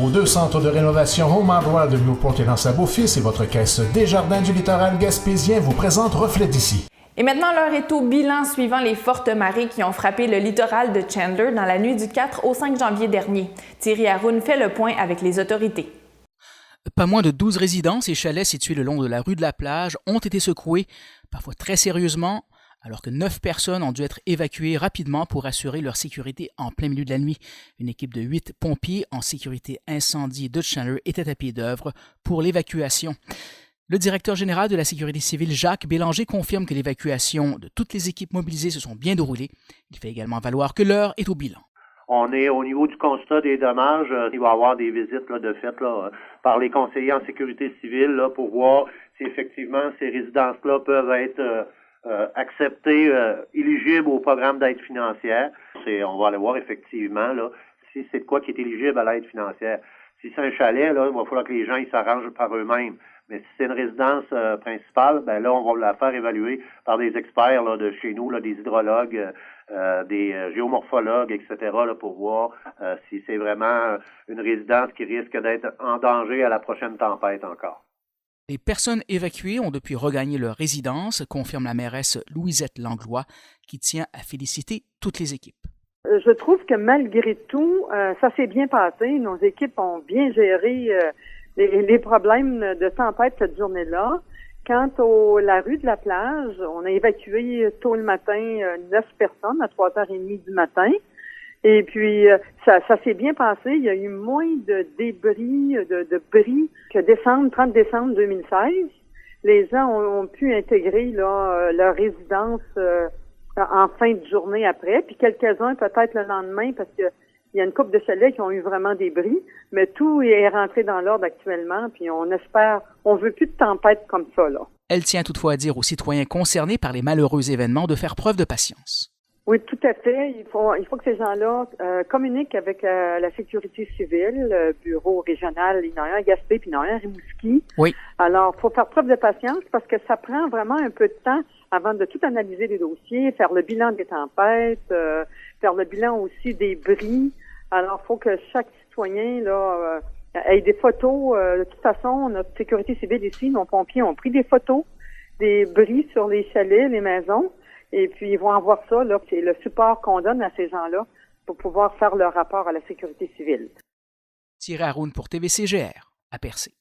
Vos 2 centres de rénovation Home Hardware de Newport et L'Anse-à-Beaufils et votre caisse Desjardins du littoral gaspésien vous présentent Reflet d'ici. Et maintenant, l'heure est au bilan suivant les fortes marées qui ont frappé le littoral de Chandler dans la nuit du 4 au 5 janvier dernier. Thierry Haroun fait le point avec les autorités. Pas moins de 12 résidences et chalets situés le long de la rue de la Plage ont été secoués, parfois très sérieusement, alors que 9 personnes ont dû être évacuées rapidement pour assurer leur sécurité en plein milieu de la nuit. Une équipe de 8 pompiers en sécurité incendie de Chandler était à pied d'œuvre pour l'évacuation. Le directeur général de la sécurité civile, Jacques Bélanger, confirme que l'évacuation de toutes les équipes mobilisées se sont bien déroulées. Il fait également valoir que l'heure est au bilan. On est au niveau du constat des dommages. Il va y avoir des visites de fait par les conseillers en sécurité civile pour voir si effectivement ces résidences-là peuvent être acceptées, éligibles au programme d'aide financière. On va aller voir effectivement si c'est de quoi qui est éligible à l'aide financière. Si c'est un chalet, il va falloir que les gens ils s'arrangent par eux-mêmes. Mais si c'est une résidence principale, on va la faire évaluer par des experts de chez nous, des hydrologues, des géomorphologues, etc., pour voir si c'est vraiment une résidence qui risque d'être en danger à la prochaine tempête encore. Les personnes évacuées ont depuis regagné leur résidence, confirme la mairesse Louisette Langlois, qui tient à féliciter toutes les équipes. Je trouve que malgré tout, ça s'est bien passé. Nos équipes ont bien géré les problèmes de tempête cette journée-là. Quant à la rue de la Plage, on a évacué tôt le matin 9 personnes à 3h30 du matin. Et puis, ça s'est bien passé. Il y a eu moins de débris, de bris que 30 décembre 2016. Les gens ont pu intégrer leur résidence en fin de journée après, puis quelques-uns peut-être le lendemain parce que il y a une couple de chalets qui ont eu vraiment des bris, mais tout est rentré dans l'ordre actuellement, puis on veut plus de tempête comme ça, là. Elle tient toutefois à dire aux citoyens concernés par les malheureux événements de faire preuve de patience. Oui, tout à fait. Il faut que ces gens-là communiquent avec la sécurité civile, le bureau régional, il y en a un à Gaspé, puis il y en a un à Rimouski. Oui. Alors, il faut faire preuve de patience parce que ça prend vraiment un peu de temps avant de tout analyser les dossiers, faire le bilan des tempêtes, faire le bilan aussi des bris. Alors, il faut que chaque citoyen ait des photos. De toute façon, notre sécurité civile ici, nos pompiers ont pris des photos des bris sur les chalets, les maisons, et puis ils vont avoir ça. C'est le support qu'on donne à ces gens-là pour pouvoir faire leur rapport à la sécurité civile. Thierry Haroun pour TVCGR, à Percé.